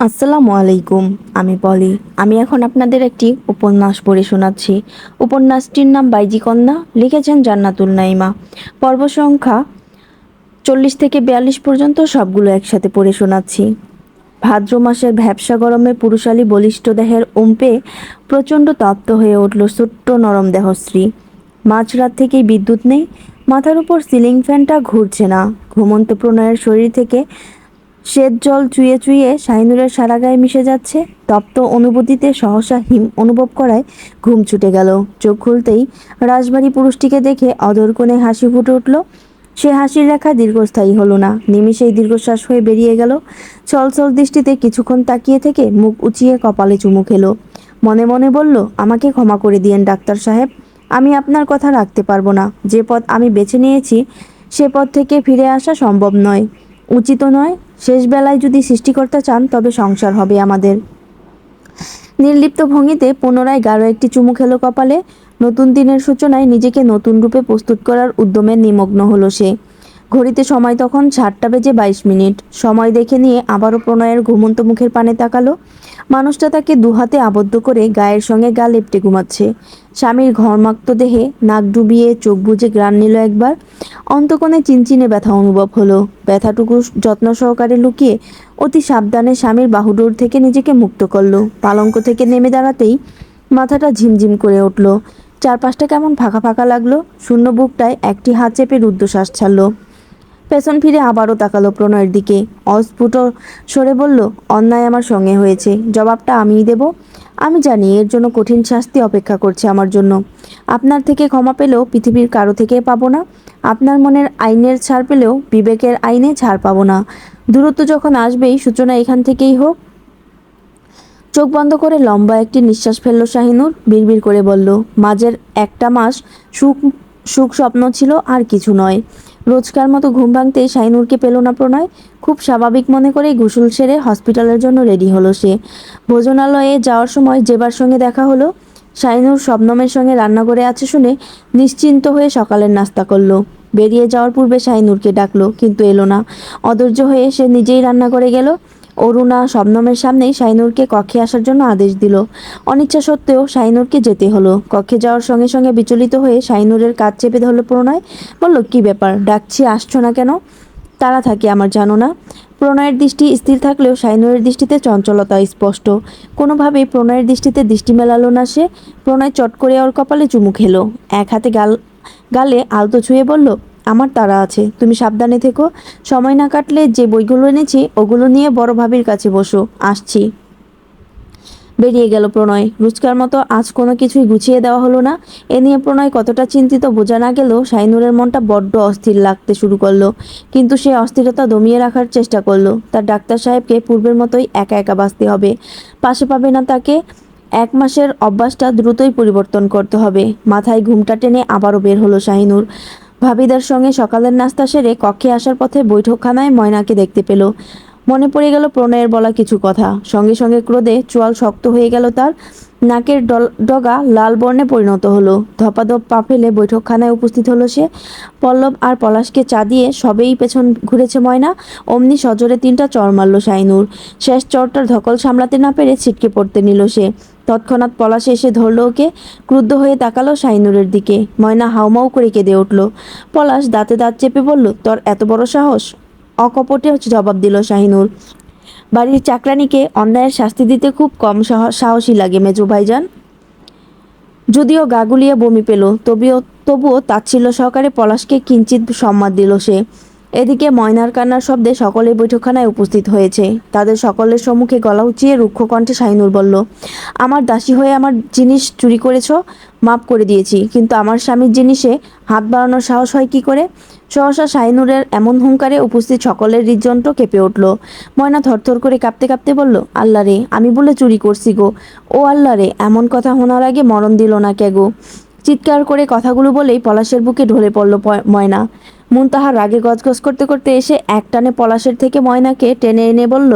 আসসালামু আলাইকুম। আমি পলি। আমি এখন আপনাদের একটি উপন্যাস পড়ে শোনাচ্ছি। উপন্যাসটির নাম বাইজি কন্যা, লিখেছেন জান্নাতুল নাইমা। পর্ব সংখ্যা 40 থেকে 42 পর্যন্ত সবগুলো একসাথে পড়ে শোনাচ্ছি। ভাদ্র মাসের ভ্যাপসা গরমে পুরুষালী বলিষ্ঠ দেহের ওম্পে প্রচণ্ড তপ্ত হয়ে উঠল ছোট্ট নরম দেহশ্রী। মাঝরাত থেকেই বিদ্যুৎ নেই, মাথার উপর সিলিং ফ্যানটা ঘুরছে না। ঘুমন্ত প্রণয়ের শরীর থেকে শ্বেত জল চুইয়ে চুইয়ে শাহিনুরের সারা গায়ে মিশে যাচ্ছে। তপ্ত অনুভূতিতে সহসা হিম অনুভব করায় ঘুম ছুটে গেল। চোখ খুলতেই রাশভারী পুরুষটিকে দেখে অধর কোণে হাসি ফুটে উঠল। সে হাসির রেখা দীর্ঘস্থায়ী হলো না, নিমিষেই দীর্ঘশ্বাস হয়ে বেরিয়ে গেল। ছলছল দৃষ্টিতে কিছুক্ষণ তাকিয়ে থেকে মুখ উঁচিয়ে কপালে চুমু খেলো। মনে মনে বলল, আমাকে ক্ষমা করে দিয়েন ডাক্তার সাহেব, আমি আপনার কথা রাখতে পারবো না। যে পথ আমি বেছে নিয়েছি সে পথ থেকে ফিরে আসা সম্ভব নয়, উচিত নয়। শেষ বেলায় যদি সৃষ্টিকর্তা চান তবে সংসার হবে আমাদের। নির্লিপ্ত ভঙ্গিতে পুনরায় গাঢ় একটি চুমু খেলো কপালে। নতুন দিনের সূচনায় নিজেকে নতুন রূপে প্রস্তুত করার উদ্যমে নিমগ্ন হলো সে। ঘড়িতে সময় তখন 7টা বেজে 22 মিনিট। সময় দেখে নিয়ে আবারও প্রণয়ের ঘুমন্ত মুখের পানে তাকালো। মানুষটা তাকে দুহাতে আবদ্ধ করে গায়ের সঙ্গে গা লেপটে ঘুমাচ্ছে। স্বামীর ঘর্মাক্ত দেহে নাক ডুবিয়ে চোখ বুজে ঘ্রাণ নিল একবার। অন্তকোণে চিনচিনে ব্যথা অনুভব হলো। ব্যথাটুকু যত্ন সহকারে লুকিয়ে অতি সাবধানে স্বামীর বাহুডোর থেকে নিজেকে মুক্ত করলো। পালঙ্ক থেকে নেমে দাঁড়াতেই মাথাটা ঝিমঝিম করে উঠল। চারপাশটা কেমন ফাঁকা ফাঁকা লাগলো। শূন্য বুকটায় একটি হাত চেপে রুদ্ধশ্বাস ছাড়লো। পেছন ফিরে আবারও তাকালো প্রণয়ের দিকে। অস্ফুট সরে বলল, অন্যায় আমার সঙ্গে হয়েছে, জবাবটা আমিই দেব। আমি জানি এর জন্য কঠিন শাস্তি অপেক্ষা করছে আমার জন্য। আপনার থেকে ক্ষমা পেলেও পৃথিবীর কারো থেকে পাবো না। আপনার মনের আইনের ছাড় পেলেও বিবেকের আইনে ছাড় পাবো না। দূরত্ব যখন আসবেই সূচনা এখান থেকেই হোক। চোখ বন্ধ করে লম্বা একটি নিঃশ্বাস ফেলল শাহিনুর। বিড়বিড় করে বলল, মাঝের একটা মাস সুখ সুখ স্বপ্ন ছিল, আর কিছু নয়। রোজকার মতো ঘুম ভাঙতেই শাহিনুরকে পেল না প্রণয়। খুব স্বাভাবিক মনে করেই গোসল সেরে হসপিটালের জন্য রেডি হলো সে। ভোজনালয়ে যাওয়ার সময় জেবার সঙ্গে দেখা হলো। শাহিনুর শবনমের সঙ্গে রান্না করে আছে শুনে নিশ্চিন্ত হয়ে সকালের নাস্তা করলো। বেরিয়ে যাওয়ার পূর্বে শাহিনুরকে ডাকলো, কিন্তু এলো না। অধৈর্য হয়ে সে নিজেই রান্না করে গেল। অরুণা শবনমের সামনেই শাহিনুরকে কক্ষে আসার জন্য আদেশ দিল। অনিচ্ছা সত্ত্বেও শাহিনুরকে যেতে হলো। কক্ষে যাওয়ার সঙ্গে সঙ্গে বিচলিত হয়ে শাহিনুরের কাঁধ চেপে ধরল প্রণয়। বলল, কি ব্যাপার, ডাকছি আসছো না কেন? তারা থাকে আমার, জানো না? প্রণয়ের দৃষ্টি স্থির থাকলেও শাহিনুরের দৃষ্টিতে চঞ্চলতা স্পষ্ট। কোনোভাবেই প্রণয়ের দৃষ্টিতে দৃষ্টি মেলালো না সে। প্রণয় চট করে ওর কপালে চুমু খেলো। এক হাতে গালে আলতো ছুঁয়ে বলল, আমার তাড়া আছে, তুমি সাবধানে থেকো। সময় না কাটলে যে বইগুলো এনেছি ওগুলো নিয়ে বড় ভাবির কাছে বসো, আসছি। বেরিয়ে গেল প্রণয়। রোজকার মতো আজ কোনো কিছুই গুছিয়ে দেওয়া হলো না। এ নিয়ে প্রণয় কতটা চিন্তিত বোঝা না গেলেও শাহিনুরের মনটা বড্ড অস্থির লাগতে শুরু করলো। কিন্তু সে অস্থিরতা দমিয়ে রাখার চেষ্টা করলো। তার ডাক্তার সাহেবকে পূর্বের মতোই একা একা বাঁচতে হবে। পাশে পাবে না তাকে। 1 মাসের অভ্যাসটা দ্রুতই পরিবর্তন করতে হবে। মাথায় ঘুমটা টেনে আবারও বের হলো শাহিনুর। ভাবিদার সঙ্গে সকালের নাস্তা সেরে কক্ষে আসার পথে বৈঠকখানায় ময়নাকে দেখতে পেল। মনে পড়ে গেল প্রণয়ের বলা কিছু কথা। সঙ্গে সঙ্গে ক্রোধে চোয়াল শক্ত হয়ে গেল তার। নাকের ডগা লাল বর্ণে পরিণত হলো। ধপাধপ পা ফেলে বৈঠকখানায় উপস্থিত হলো সে। পল্লব আর পলাশকে চা দিয়ে সবেই পেছন ঘুরেছে ময়না। অমনি সজোরে 3টা চড় মারল শাহিনুর। শেষ চড়টার ধকল সামলাতে না পেরে ছিটকে পড়তে নিল সে। তৎক্ষণাৎ পলাশ এসে ধরল ওকে। ক্রুদ্ধ হয়ে তাকালো শাহিনুরের দিকে। ময়না হাউমাউ করে কেঁদে উঠল। পলাশ দাঁতে দাঁত চেপে বলল, তোর এত বড় সাহস? অকপটে জবাব দিল শাহিনুর। বাড়ির চাকরানিকে অন্যায়ের শাস্তি দিতে খুব কম সাহসী লাগে মেজো ভাইজান। যদিও গা গুলিয়ে বমি পেল, তবুও তাচ্ছিল্য সহকারে পলাশকে কিঞ্চিৎ সম্মান দিল সে। এদিকে ময়নার কান্নার শব্দে সকলে বৈঠকখানায় উপস্থিত হয়েছে। তাদের সকলের সম্মুখে গলা উঁচিয়ে রুক্ষ কণ্ঠে শাহিনুর বলল, আমার দাসী হয়ে আমার জিনিস চুরি করেছ, মাপ করে দিয়েছি, কিন্তু আমার স্বামীর জিনিসে হাত বাড়ানোর সাহস হয় কি করে? সহসা শাহিনুরের এমন হুঙ্কারে উপস্থিত সকলের হৃদযন্ত্র কেঁপে উঠল। ময়না থরথর করে কাঁপতে কাঁপতে বলল, আল্লাহ রে, আমি বলে চুরি করছি গো। ও আল্লাহ রে, এমন কথা শোনার আগে মরণ দিল না কে গো। চিৎকার করে কথাগুলো বলেই পলাশের বুকে ঢলে পড়ল ময়না। মুনতাহার রাগে গজগজ করতে করতে এসে একটানে পলাশের থেকে ময়নাকে টেনে এনে বলল,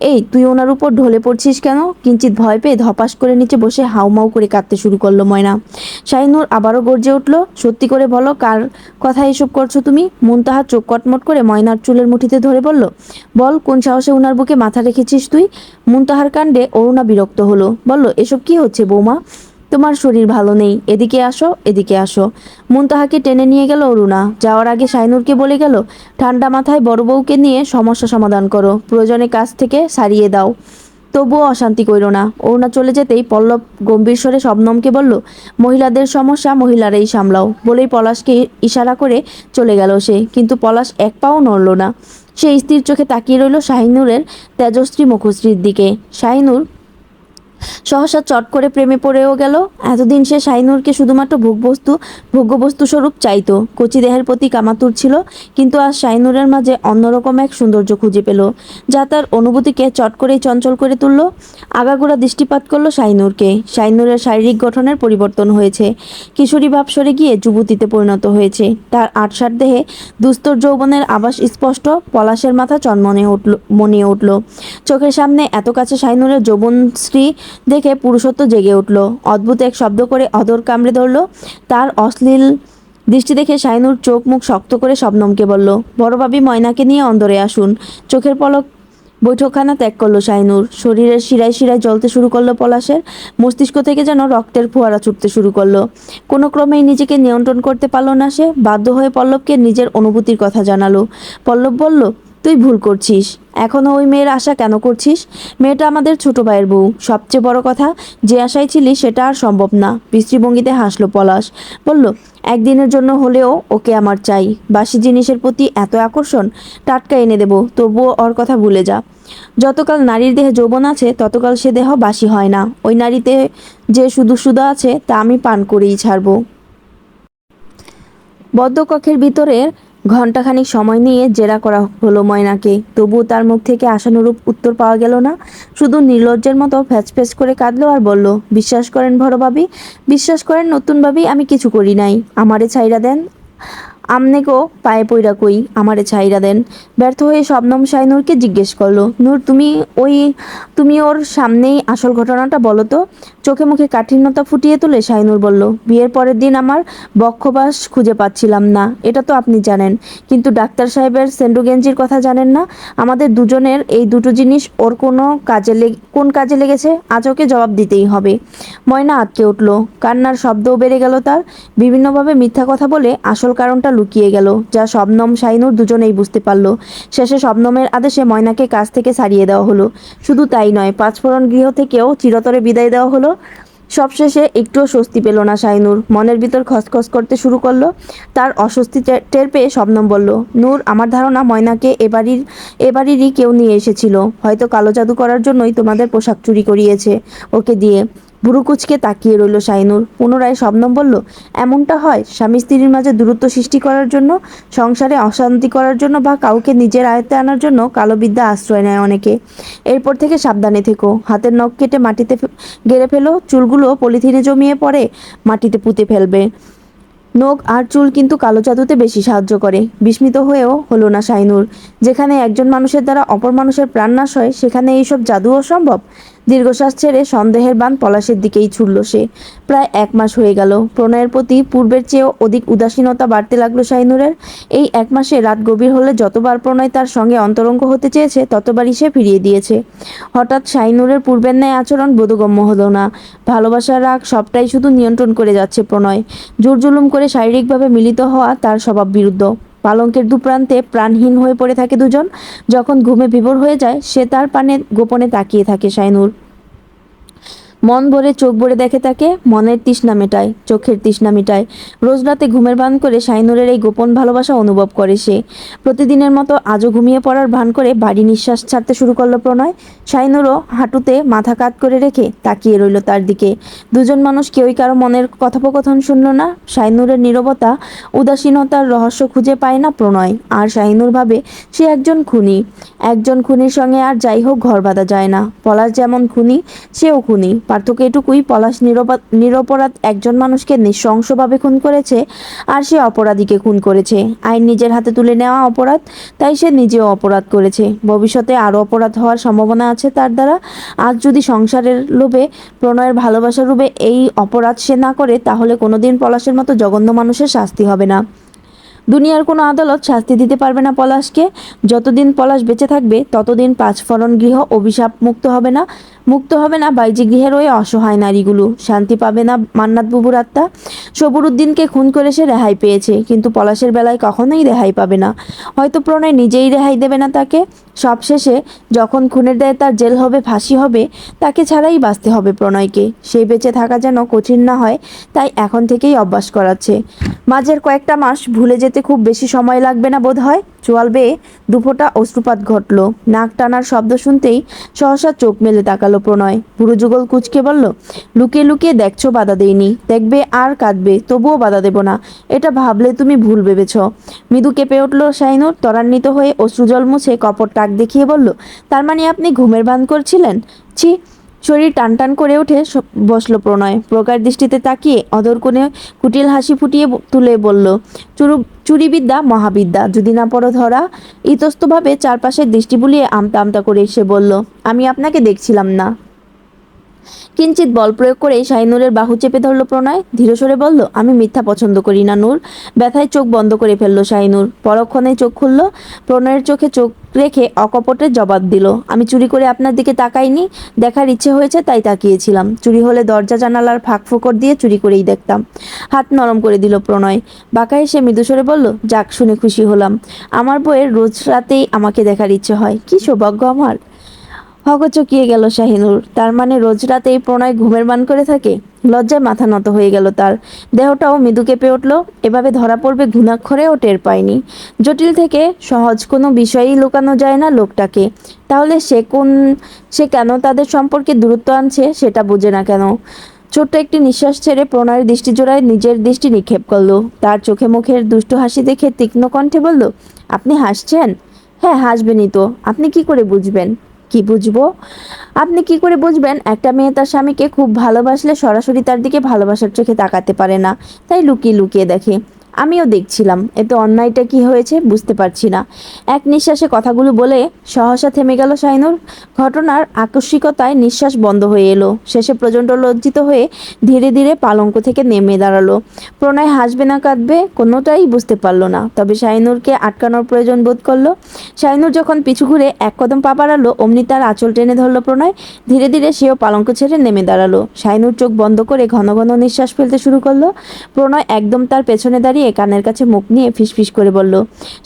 এই তুই ওনার উপর ঢলে পড়ছিস কেন? কিঞ্চিত ভয় পেয়ে ধপাস করে নিচে বসে হাউমাউ করে কাঁদতে শুরু করলো ময়না। শাহিনুর আবারও গর্জে উঠল, সত্যি করে বলো কার কথা এসব করছো তুমি? মুনতাহা চোখ কটমট করে ময়নার চুলের মুঠিতে ধরে বলল, বল কোন সাহসে উনার বুকে মাথা রেখেছিস তুই? মুনতাহার কাণ্ডে অরুণা বিরক্ত হলো, বলল, এসব কি হচ্ছে বৌমা? তোমার শরীর ভালো নেই, এদিকে আসো, এদিকে আসো। মুনতাহাকে টেনে নিয়ে গেল অরুণা। যাওয়ার আগে শাইনুরকে বলে গেল, ঠান্ডা মাথায় বড় বউকে নিয়ে সমস্যা সমাধান করো, প্রয়োজনে কাজ থেকে সারিয়ে দাও, তবুও অশান্তি কইরো না। অরুণা চলে যেতেই পল্লব গম্ভীর স্বরে শবনমকে বলল, মহিলাদের সমস্যা মহিলারাই সামলাও, বলেই পলাশকে ইশারা করে চলে গেল সে। কিন্তু পলাশ এক পাও নড়ল না। সে স্থির চোখে তাকিয়ে রইল শাহিনুরের তেজশ্রী মুখশ্রীর দিকে। শাহিনুর সহসা চট করে প্রেমে পড়েও গেল। এতদিন সে শাহিনুরকে শুধুমাত্র ভোগ্যবস্তু স্বরূপ চাইতো, কচি দেহের প্রতি কামাতুর ছিল। কিন্তু আজ শাহিনুরের মাঝে অন্যরকম এক সৌন্দর্য খুঁজে পেল, যা তার অনুভূতিকে চট করেই চঞ্চল করে তুলল। আগাগোড়া দৃষ্টিপাত করলো শাহিনুরকে। শাহিনুরের শারীরিক গঠনের পরিবর্তন হয়েছে, কিশোরী ভাব সরে গিয়ে যুবতীতে পরিণত হয়েছে। তার আটসার দেহে দুস্তর যৌবনের আভাস স্পষ্ট। পলাশের মাথা মনিয়ে উঠল। চোখের সামনে এত কাছে শাহিনুরের যৌবনশ্রী দেখে পুরুষত্ব জেগে উঠল। অদ্ভুত এক শব্দ করে অধর কামড়ে ধরল। তার অশ্লীল দৃষ্টি দেখে শাহিনুর চোখ মুখ শক্ত করে শবনমকে বলল, বড় ভাবি ময়নাকে নিয়ে অন্দরে আসুন। চোখের পলক বৈঠকখানা ত্যাগ করলো শাহিনুর। শরীরের শিরায় শিরায় জ্বলতে শুরু করলো পলাশের। মস্তিষ্ক থেকে যেন রক্তের ফোয়ারা ছুটতে শুরু করলো। কোনো ক্রমেই নিজেকে নিয়ন্ত্রণ করতে পারল না সে। বাধ্য হয়ে পল্লবকে নিজের অনুভূতির কথা জানালো। পল্লব বলল, তুই ভুল করছিস। এখনও ওই মেয়ের আশা কেন করছিস? মেয়েটা আমাদের ছোট ভাইয়ের বউ। সবচেয়ে বড় কথা, যে আশায় ছিলি সেটা আর সম্ভব না। বিশ্রীভঙ্গিতে হাসলো পলাশ। বলল, একদিনের জন্য হলেও ওকে আমার চাই। বাসি জিনিসের প্রতি এত আকর্ষণ? টাটকা এনে দেব, তবুও ওর কথা ভুলে যা। যতকাল নারীর দেহে যৌবন আছে ততকাল সে দেহ বাসি হয় না। ওই নারীতে যে শুধু সুধা আছে তা আমি পান করেই ছাড়ব। বদ্ধকক্ষের ভিতরে ঘণ্টাখানিক সময় নিয়ে জেরা করা হলো ময়নাকে। তবুও তার মুখ থেকে আশানুরূপ উত্তর পাওয়া গেল না। শুধু নির্লজ্জের মতো ফ্যাচফ্যাচ করে কাঁদলো আর বলল, বিশ্বাস করেন বড় ভাবি, বিশ্বাস করেন নতুন ভাবি, আমি কিছু করি নাই। আমারে ছাইরা দেন, আমনেগো পায়ে পইরা কই, আমারে ছাইরা দেন। ব্যর্থ হয়ে শবনম শাহিনুরকে জিজ্ঞেস করলো, নূর তুমি ওর সামনেই আসল ঘটনাটা বলো তো। চোখে মুখে কাঠিন্যতা ফুটিয়ে তুলে শাহিনুর বলল, বিয়ের পরের দিন আমার বক্ষবাস খুঁজে পাচ্ছিলাম না, এটা তো আপনি জানেন। কিন্তু ডাক্তার সাহেবের সেন্ডুগেঞ্জির কথা জানেন না? আমাদের দুজনের এই দুটো জিনিস ওর কোন কাজে লেগেছে আজ ওকে জবাব দিতেই হবে। ময়না আটকে উঠল, কান্নার শব্দও বেড়ে গেল তার। বিভিন্নভাবে মিথ্যা কথা বলে আসল কারণটা লুকিয়ে গেল, যা শবনম শাহিনুর দুজনেই বুঝতে পারল। শেষে শবনমের আদেশে ময়নাকে কাজ থেকে সারিয়ে দেওয়া হলো। শুধু তাই নয়, পাঁচফোড়ন গৃহ থেকেও চিরতরে বিদায় দেওয়া হলো। সবশেষে একটুও স্বস্তি পেল না শাহিনুর। মনের ভিতর খসখস করতে শুরু করলো। তার অস্বস্তি টের পেয়ে শবনম বলল, নূর, আমার ধারণা ময়নাকে এবাড়িরই কেউ নিয়ে এসেছিল। হয়তো কালো জাদু করার জন্যই তোমাদের পোশাক চুরি করিয়েছে ওকে দিয়ে। ভুরু কুচকে তাকিয়ে রইল শাহিনুর। পুনরায় শবনম বলল, এমনটা হয় স্বামী স্ত্রীর মাঝে দূরত্ব সৃষ্টি করার জন্য, সংসারে অশান্তি করার জন্য, বা কাউকে নিজের আয়ত্তে আনার জন্য কালো বিদ্যা আশ্রয় নেয় অনেকে। এরপর থেকে সাবধানে থেকো। হাতের নখ কেটে মাটিতে গেড়ে ফেলো, চুলগুলো পলিথিনে জমিয়ে পড়ে মাটিতে পুঁতে ফেলবে। নখ আর চুল কিন্তু কালো জাদুতে বেশি সাহায্য করে। বিস্মিত হয়েও হলো না শাহিনুর। যেখানে একজন মানুষের দ্বারা অপর মানুষের প্রাণ নাশ হয়, সেখানে এইসব জাদুও সম্ভব? দীর্ঘশ্বাস ছেড়ে সন্দেহের বাণ পলাশের দিকেই ছুড়ল সে। প্রায় 1 মাস হয়ে গেল। প্রণয়ের প্রতি পূর্বের চেয়েও অধিক উদাসীনতা বাড়তে লাগলো শাহিনুরের। এই 1 মাসে রাত গভীর হলে যতবার প্রণয় তার সঙ্গে অন্তরঙ্গ হতে চেয়েছে ততবারই সে ফিরিয়ে দিয়েছে। হঠাৎ শাহিনুরের পূর্বের ন্যায় আচরণ বোধগম্য হলো না। ভালোবাসার রাগ সবটাই শুধু নিয়ন্ত্রণ করে যাচ্ছে প্রণয়। জোর জুলুম করে শারীরিকভাবে মিলিত হওয়া তার স্বভাব বিরুদ্ধ। পালঙ্কের দুপ্রান্তে প্রাণহীন হয়ে পড়ে থাকে দুজন। যখন ঘুমে বিভোর হয়ে যায়, সে তার পানে গোপনে তাকিয়ে থাকে শাহিনুর। মন ভরে চোখ ভরে দেখে তাকে, মনের তৃষ্ণা মেটায়, চোখের তৃষ্ণা মেটায়। রোজ রাতে ঘুমের ভান করে শাহিনুরের এই গোপন ভালোবাসা অনুভব করে সে। প্রতিদিনের মতো আজও ঘুমিয়ে পড়ার ভান করে ভারী নিঃশ্বাস ছাড়তে শুরু করলো প্রণয়। শাহিনুরও হাঁটুতে মাথা কাত করে রেখে তাকিয়ে রইল তার দিকে। দুজন মানুষ কেউই কারো মনের কথোপকথন শুনল না। শাহিনুরের নীরবতা, উদাসীনতার রহস্য খুঁজে পায় না প্রণয়। আর শাহিনুর ভাবে সে একজন খুনি। একজন খুনির সঙ্গে আর যাই হোক ঘর বাঁধা যায় না। পলাশ যেমন খুনি, সেও খুনি। পার্থক্য এটুকুই, পলাশ নিরপরাধ একজন মানুষকে নৃশংসভাবে খুন করেছে, আর সে অপরাধীকে খুন করেছে। আইন নিজের হাতে তুলে নেওয়া অপরাধ, তাই সে নিজেও অপরাধ করেছে। ভবিষ্যতে আরও অপরাধ হওয়ার সম্ভাবনা আছে তার দ্বারা। আজ যদি সংসারের লোভে, প্রণয়ের ভালোবাসার লোভে এই অপরাধ সে না করে, তাহলে কোনোদিন পলাশের মতো জঘন্য মানুষের শাস্তি হবে না। দুনিয়ার কোনো আদালত শাস্তি দিতে পারবে না পলাশকে। যতদিন পলাশ বেঁচে থাকবে ততদিন পাঁচফরণ গৃহ অভিশাপ মুক্ত হবে না বাইজি গৃহের ওই অসহায় নারীগুলো। শান্তি পাবে না মান্নাত বুবুর আত্মা। সবুরুদ্দিনকে খুন করে সে রেহাই পেয়েছে, কিন্তু পলাশের বেলায় কখনোই রেহাই পাবে না। হয়তো প্রণয় নিজেই রেহাই দেবে না তাকে। সবশেষে যখন খুনের দায়ে তার জেল হবে, ফাঁসি হবে, তাকে ছাড়াই বাঁচতে হবে প্রণয়কে। সেই বেঁচে থাকা যেন কঠিন না হয়, তাই এখন থেকেই অভ্যাস করাচ্ছে। মাঝের কয়েকটা মাস ভুলে যেতে খুব বেশি সময় লাগবে না বোধ হয়। চোয়াল বেয়ে দুফোঁটা অশ্রুপাত ঘটল। নাক টানার শব্দ শুনতেই সহসা চোখ মেলে তাকালো প্রণয়। ভুরুযুগল কুঁচকে বলল, লুকিয়ে লুকিয়ে দেখছো, বাধা দেইনি। দেখবে আর কাঁদবে, তবুও বাধা দেব না। এটা ভাবলে তুমি ভুল ভেবেছ। মৃদু কেঁপে উঠল শাইনুর, ত্বরান্বিত হয়ে অশ্রুজল মুছে কপট টাক দেখিয়ে বলল, তার মানে আপনি ঘুমের ভান করছিলেন? ছি! শরীর টানটান করে উঠে বসল প্রণয়। প্রগাঢ় দৃষ্টিতে তাকিয়ে অধর কোণে কুটিল হাসি ফুটিয়ে তুলে বলল, চুরিবিদ্যা মহাবিদ্যা, যদি না পড়ো ধরা। ইতস্তভাবে চারপাশের দৃষ্টি বুলিয়ে আমতা আমতা করে সে বলল, আমি আপনাকে দেখছিলাম না। কিঞ্চিত বল প্রয়োগ করে শাহিনুরের বাহু চেপে ধরল প্রণয়। ধীরস্বরে বলল, আমি মিথ্যা পছন্দ করি না নূর। ব্যথায় চোখ বন্ধ করে ফেলল শাহিনুর। পরক্ষণেই চোখ খুলল। প্রণয়ের চোখে চোখ রেখে অকপটে জবাব দিল, আমি চুরি করে আপনার দিকে তাকাইনি। দেখার ইচ্ছে হয়েছে তাই তাকিয়েছিলাম। চুরি হলে দরজা জানালার ফাঁক ফোকর দিয়ে চুরি করেই দেখতাম। হাত নরম করে দিল প্রণয়। বাঁকা হেসে মৃদুস্বরে বলল, যাক, শুনে খুশি হলাম। আমার বউয়ের রোজ রাতেই আমাকে দেখার ইচ্ছে হয়, কি সৌভাগ্য আমার। হকচকিয়ে গেল শাহিনুর। তার মানে রোজ রাতেই প্রণয় ঘুমের মান করে থাকে? লজ্জায় মাথা নত হয়ে গেল তার। দেহটাও মৃদু কেঁপে উঠল। এভাবে ধরা পড়বে ঘুণাক্ষরেও টের পায়নি। জটিল থেকে সহজ কোনো বিষয়ই লুকানো যায় না লোকটাকে। তাহলে সে কেন তাদের সম্পর্কে দূরত্ব আনছে সেটা বোঝে না কেন? ছোট্ট একটি নিঃশ্বাস ছেড়ে প্রণয়ের দৃষ্টি জোড়ায় নিজের দৃষ্টি নিক্ষেপ করল। তার চোখে মুখের দুষ্ট হাসি দেখে তীক্ষ্ণ কণ্ঠে বলল, আপনি হাসছেন? হ্যাঁ, হাসবেনই তো। আপনি কি করে বুঝবেন? কি বুঝবো? আপনি কি করে বুঝবেন একটা মেয়ে তার স্বামীকে খুব ভালোবাসলে সরাসরি তার দিকে ভালোবাসার চোখে তাকাতে পারে না, তাই লুকিয়ে লুকিয়ে দেখে? আমিও দেখছিলাম, এতে অন্যায়টা কি হয়েছে বুঝতে পারছি না। এক নিঃশ্বাসে কথাগুলো বলে সহসা থেমে গেল শাইনুর। ঘটনার আকস্মিকতায় নিঃশ্বাস বন্ধ হয়ে এলো। শেষে প্রচণ্ড লজ্জিত হয়ে ধীরে ধীরে পালঙ্ক থেকে নেমে দাঁড়ালো। প্রণয় হাসবে না কাঁদবে কোনোটাই বুঝতে পারল না, তবে শাইনুরকে আটকানোর প্রয়োজন বোধ করলো। শাইনুর যখন পিছু ঘুরে এক কদম পা বাড়ালো, অমনি তার আঁচল টেনে ধরল প্রণয়। ধীরে ধীরে সেও পালঙ্ক ছেড়ে নেমে দাঁড়ালো। শাইনুর চোখ বন্ধ করে ঘন ঘন নিঃশ্বাস ফেলতে শুরু করলো। প্রণয় একদম তার পেছনে দাঁড়িয়ে কানের কাছে মুখ নিয়ে ফিসফিস করে বলল,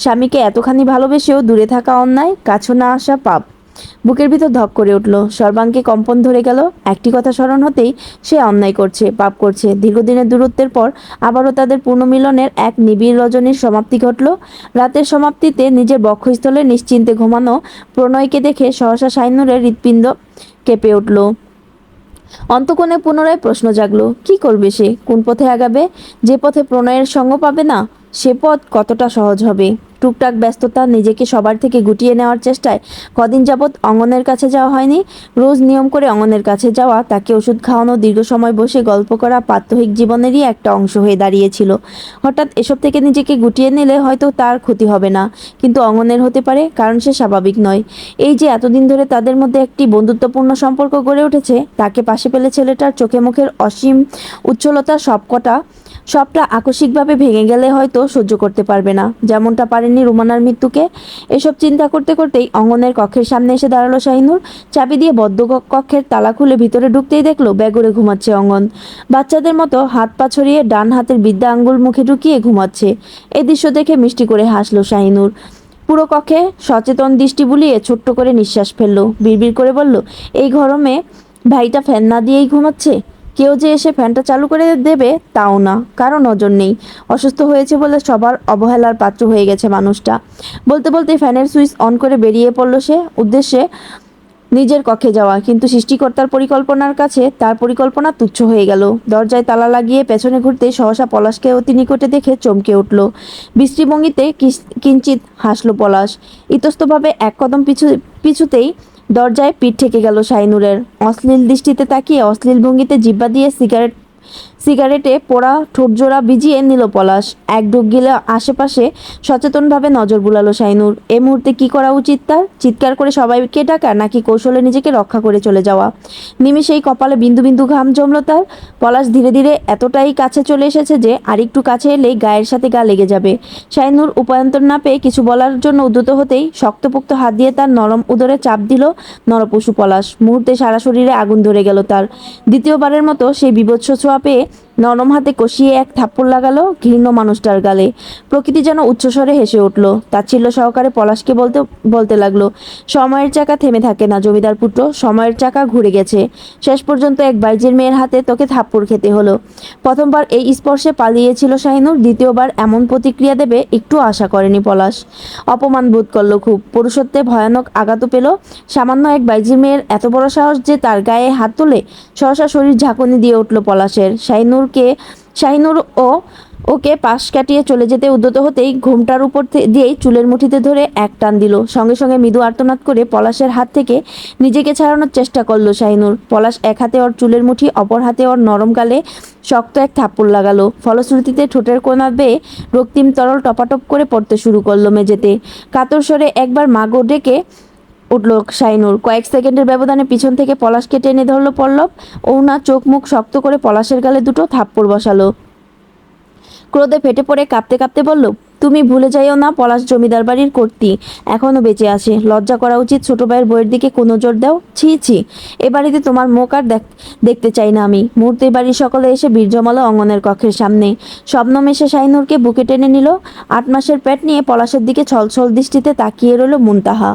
স্বামীকে এতখানি ভালোবেসেও দূরে থাকা অন্যায়, কাছে না আসা পাপ। বুকের ভিতর ধক করে উঠল, সর্বাঙ্গে কম্পন ধরে গেল। একটি কথা স্মরণ হতেই সে অন্যায় করছে, পাপ করছে। দীর্ঘদিনের দূরত্বের পর আবারও তাদের পুনর্মিলনের এক নিবিড় রজনীর সমাপ্তি ঘটল। রাতের সমাপ্তিতে নিজের বক্ষস্থলে নিশ্চিন্তে ঘুমানো প্রণয়কে দেখে সহসা শাইনুরের হৃৎপিণ্ড কেঁপে উঠল। অন্তঃকোণে পুনরায় প্রশ্ন জাগলো, কি করবে সে? কোন পথে আগাবে? যে পথে প্রণয়ের সঙ্গ পাবে না, সে পথ কতটা সহজ হবে? টুকটাক ব্যস্ততা, নিজেকে সবার থেকে গুটিয়ে নেওয়ার চেষ্টায় কদিন যাবৎ অঙ্গনের কাছে যাওয়া হয়নি। রোজ নিয়ম করে অঙ্গনের কাছে যাওয়া, তাকে ওষুধ খাওয়ানো, দীর্ঘ সময় বসে গল্প করা প্রাত্যহিক জীবনেরই একটা অংশ হয়ে দাঁড়িয়েছিল। হঠাৎ এসব থেকে নিজেকে গুটিয়ে নিলে হয়তো তার ক্ষতি হবে না, কিন্তু অঙ্গনের হতে পারে, কারণ সে স্বাভাবিক নয়। এই যে এতদিন ধরে তাদের মধ্যে একটি বন্ধুত্বপূর্ণ সম্পর্ক গড়ে উঠেছে, তাকে পাশে পেলে ছেলেটার চোখে মুখের অসীম উজ্জ্বলতা সবটা আকস্মিকভাবে ভেঙে গেলে হয়তো সহ্য করতে পারবে না, যেমনটা পারেনি রুমানার মৃত্যুকে। এসব চিন্তা করতে করতেই অঙ্গনের কক্ষের সামনে এসে দাঁড়ালো শাহিনুর। চাবি দিয়ে বদ্ধ কক্ষের তালা খুলে ভিতরে ঢুকতেই দেখলো বেঘরে ঘুমাচ্ছে অঙ্গন। বাচ্চাদের মতো হাত পা ছড়িয়ে ডান হাতের বিদ্যা আঙ্গুল মুখে ঢুকিয়ে ঘুমাচ্ছে। এই দৃশ্য দেখে মিষ্টি করে হাসলো শাহিনুর। পুরো কক্ষে সচেতন দৃষ্টি বুলিয়ে ছোট্ট করে নিঃশ্বাস ফেললো। বিড়বিড় করে বলল, এই গরমে ভাইটা ফ্যান না দিয়েই ঘুমাচ্ছে? কেউ যে এসে ফ্যানটা চালু করে দেবে তাও না, কারো নজর নেই। অসুস্থ হয়েছে বলে সবার অবহেলার পাত্র হয়ে গেছে মানুষটা। বলতে বলতে ফ্যানের সুইচ অন করে বেরিয়ে পড়ল সে, উদ্দেশ্যে নিজের কক্ষে যাওয়া। কিন্তু সৃষ্টিকর্তার পরিকল্পনার কাছে তার পরিকল্পনা তুচ্ছ হয়ে গেল। দরজায় তালা লাগিয়ে পেছনে ঘুরতে সহসা পলাশকে অতি নিকটে দেখে চমকে উঠল। বিশ্রীভঙ্গিতে কিঞ্চিত হাসল পলাশ। ইতস্তভাবে এক কদম পিছুতেই দরজায় পিঠ ঠেকে গেল শাহিনুরের। অশ্লীল দৃষ্টিতে তাকিয়ে অশ্লীল ভঙ্গিতে জিহ্বা দিয়ে সিগারেটে পোড়া ঠোঁটজোড়া ভিজিয়ে নিল পলাশ। এক ঢোক গিলে আশেপাশে সচেতনভাবে নজর বুলালো শাহিনুর। এ মুহূর্তে কি করা উচিত তার? চিৎকার করে সবাইকে ডাকা, নাকি কৌশলে নিজেকে রক্ষা করে চলে যাওয়া? নিমিষেই কপালে বিন্দু বিন্দু ঘাম জমল তার। পলাশ ধীরে ধীরে এতটাই কাছে চলে এসেছে যে আরেকটু কাছে এলেই গায়ের সাথে গা লেগে যাবে। শাহিনুর উপায়ন্তর না পেয়ে কিছু বলার জন্য উদ্যত হতেই শক্তপোক্ত হাত দিয়ে তার নরম উদরে চাপ দিল নরপশু পলাশ। মুহূর্তে সারা শরীরে আগুন ধরে গেল তার। দ্বিতীয়বারের মতো সেই বীভৎস ছোঁয়া পেয়ে নরম হাতে কষিয়ে এক থাপ্পড় লাগালো ঘৃণ্য মানুষটার গালে। প্রকৃতি যেন উচ্চস্বরে হেসে উঠল। তাচ্ছিল্য সহকারে পলাশকে বলতে বলতে লাগলো, সময়ের চাকা থেমে থাকে না জমিদার পুত্র, সময়ের চাকা ঘুরে গেছে। শেষ পর্যন্ত এক বাইজির মেয়ের হাতে তোকে থাপ্পড় খেতে হলো। প্রথমবার এই স্পর্শে পালিয়েছিল শাহিনুর, দ্বিতীয়বার এমন প্রতিক্রিয়া দেবে একটু আশা করেনি পলাশ। অপমান বোধ করলো খুব, পুরুষত্বে ভয়ানক আঘাতও পেল। সামান্য এক বাইজির মেয়ের এত বড় সাহস যে তার গায়ে হাত তোলে! সহসা শরীর ঝাঁকুনি দিয়ে উঠল পলাশের। শাহিনুর ওকে পাশ কাটিয়ে চলে যেতে উদ্যত হতেই ঘোমটার উপর দিয়েই চুলের মুঠিতে ধরে এক টান দিল। সঙ্গে সঙ্গে মৃদু আর্তনাদ করে পলাশের হাত থেকে নিজেকে ছাড়ানোর চেষ্টা করলো শাহিনুর। পলাশ এক হাতে ওর চুলের মুঠি, অপর হাতে ওর নরম গালে শক্ত এক থাপ্পড় লাগালো। ফলশ্রুতিতে ঠোঁটের কোণা বেয়ে রক্তিম তরল টপাটপ করে পড়তে শুরু করলো মেঝেতে। কাতর স্বরে একবার মাগো ডেকে উঠল শাহিনুর। কয়েক সেকেন্ডের ব্যবধানে পিছন থেকে পলাশকে টেনে ধরল পল্লব। অরুণা চোখ মুখ শক্ত করে পলাশের গালে দুটো থাপ্পড় বসালো। ক্রোধে ফেটে পড়ে কাঁপতে কাঁপতে বলল, তুমি ভুলে যাইও না পলাশ জমিদার বাড়ির কর্তি এখনো বেঁচে আছে। লজ্জা করা উচিত ছোট ভাইয়ের বইয়ের দিকে কোনো জোর দাও। ছি ছি, এ বাড়িতে তোমার মুখ আর দেখতে চাই না আমি। মুহূর্তে বাড়ির সকলে এসে বীর জমালো অঙ্গনের কক্ষের সামনে। শবনম এসে শাহিনুরকে বুকে টেনে নিল। 8 মাসের পেট নিয়ে পলাশের দিকে ছলছল দৃষ্টিতে তাকিয়ে রইল মুনতাহা।